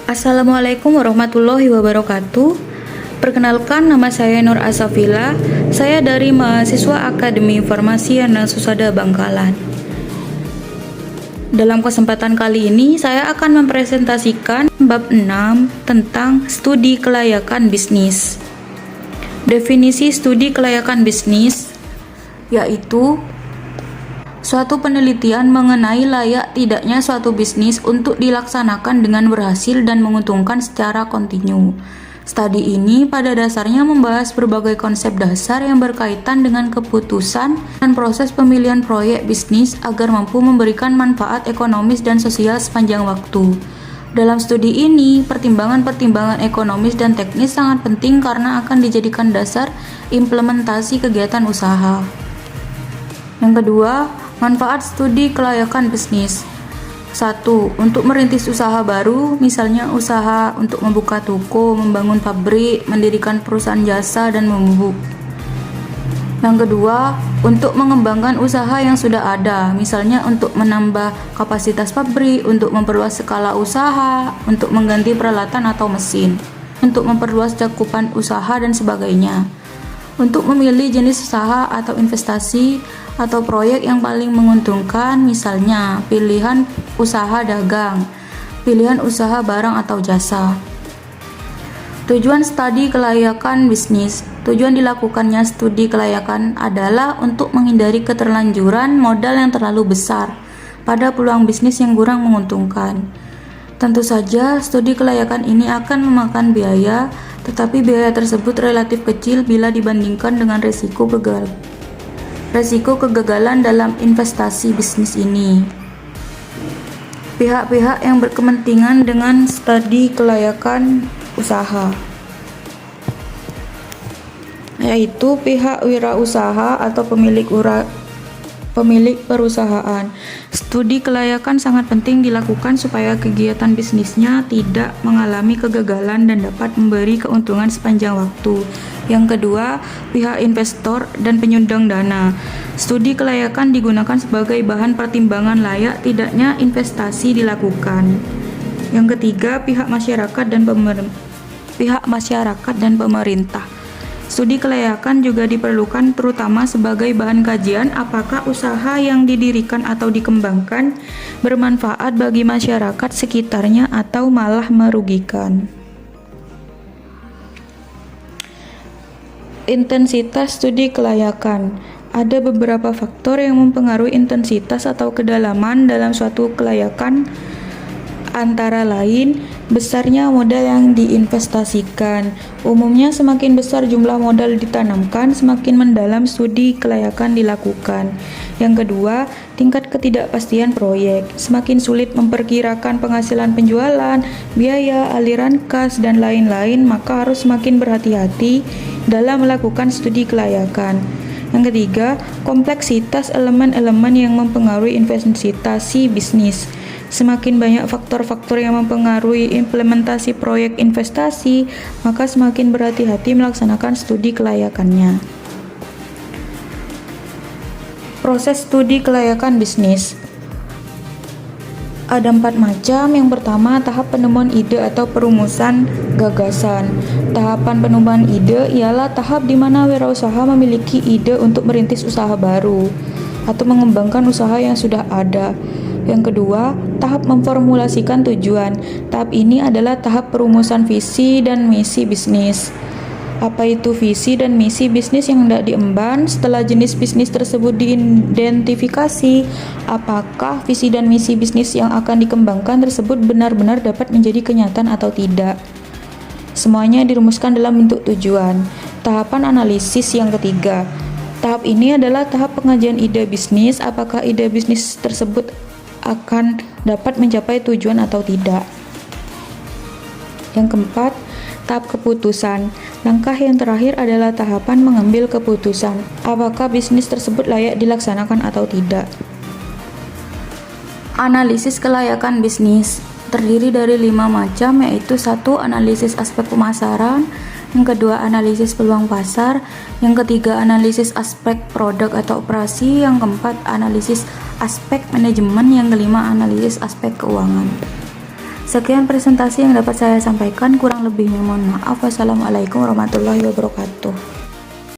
Assalamualaikum warahmatullahi wabarakatuh. Perkenalkan, nama saya Nur Asafila. Saya dari mahasiswa Akademi Farmasi Yana Susada Bangkalan. Dalam kesempatan kali ini, saya akan mempresentasikan bab 6 tentang studi kelayakan bisnis. Definisi studi kelayakan bisnis yaitu suatu penelitian mengenai layak tidaknya suatu bisnis untuk dilaksanakan dengan berhasil dan menguntungkan secara kontinu. Studi ini pada dasarnya membahas berbagai konsep dasar yang berkaitan dengan keputusan dan proses pemilihan proyek bisnis agar mampu memberikan manfaat ekonomis dan sosial sepanjang waktu. Dalam studi ini, pertimbangan-pertimbangan ekonomis dan teknis sangat penting karena akan dijadikan dasar implementasi kegiatan usaha. Yang kedua, manfaat studi kelayakan bisnis. 1. Untuk merintis usaha baru, misalnya usaha untuk membuka toko, membangun pabrik, mendirikan perusahaan jasa, dan memupuk. Yang kedua, untuk mengembangkan usaha yang sudah ada, misalnya untuk menambah kapasitas pabrik, untuk memperluas skala usaha, untuk mengganti peralatan atau mesin, untuk memperluas cakupan usaha, dan sebagainya. Untuk memilih jenis usaha atau investasi atau proyek yang paling menguntungkan, misalnya pilihan usaha dagang, pilihan usaha barang atau jasa. Tujuan studi kelayakan bisnis. Tujuan dilakukannya studi kelayakan adalah untuk menghindari keterlanjuran modal yang terlalu besar pada peluang bisnis yang kurang menguntungkan. Tentu saja, studi kelayakan ini akan memakan biaya, tetapi biaya tersebut relatif kecil bila dibandingkan dengan resiko kegagalan dalam investasi bisnis ini. Pihak-pihak yang berkepentingan dengan studi kelayakan usaha, yaitu pihak wirausaha atau pemilik perusahaan. Studi kelayakan sangat penting dilakukan supaya kegiatan bisnisnya tidak mengalami kegagalan dan dapat memberi keuntungan sepanjang waktu. Yang kedua, pihak investor dan penyumbang dana. Studi kelayakan digunakan sebagai bahan pertimbangan layak tidaknya investasi dilakukan. Yang ketiga, pihak masyarakat dan pemerintah. Studi kelayakan juga diperlukan terutama sebagai bahan kajian apakah usaha yang didirikan atau dikembangkan bermanfaat bagi masyarakat sekitarnya atau malah merugikan. Intensitas studi kelayakan. Ada beberapa faktor yang mempengaruhi intensitas atau kedalaman dalam suatu kelayakan, antara lain besarnya modal yang diinvestasikan. Umumnya semakin besar jumlah modal ditanamkan, semakin mendalam studi kelayakan dilakukan. Yang kedua, tingkat ketidakpastian proyek. Semakin sulit memperkirakan penghasilan penjualan, biaya, aliran kas, dan lain-lain, maka harus semakin berhati-hati dalam melakukan studi kelayakan. Yang ketiga, kompleksitas elemen-elemen yang mempengaruhi investasi bisnis. Semakin banyak faktor-faktor yang mempengaruhi implementasi proyek investasi, maka semakin berhati-hati melaksanakan studi kelayakannya. Proses studi kelayakan bisnis. Ada 4 macam. Yang pertama, tahap penemuan ide atau perumusan gagasan. Tahapan penemuan ide ialah tahap di mana wirausaha memiliki ide untuk merintis usaha baru atau mengembangkan usaha yang sudah ada. Yang kedua, tahap memformulasikan tujuan. Tahap ini adalah tahap perumusan visi dan misi bisnis. Apa itu visi dan misi bisnis yang hendak diemban? Setelah jenis bisnis tersebut diidentifikasi, apakah visi dan misi bisnis yang akan dikembangkan tersebut benar-benar dapat menjadi kenyataan atau tidak? Semuanya dirumuskan dalam bentuk tujuan. Tahapan analisis yang ketiga. Tahap ini adalah tahap pengajian ide bisnis, apakah ide bisnis tersebut akan dapat mencapai tujuan atau tidak. Yang keempat, tahap keputusan. Langkah yang terakhir adalah tahapan mengambil keputusan, apakah bisnis tersebut layak dilaksanakan atau tidak. Analisis kelayakan bisnis terdiri dari 5 macam, yaitu 1. Analisis aspek pemasaran, yang kedua analisis peluang pasar, yang ketiga analisis aspek produk atau operasi, yang keempat analisis aspek manajemen, yang kelima analisis aspek keuangan. Sekian presentasi yang dapat saya sampaikan, kurang lebihnya mohon maaf. Wassalamualaikum warahmatullahi wabarakatuh.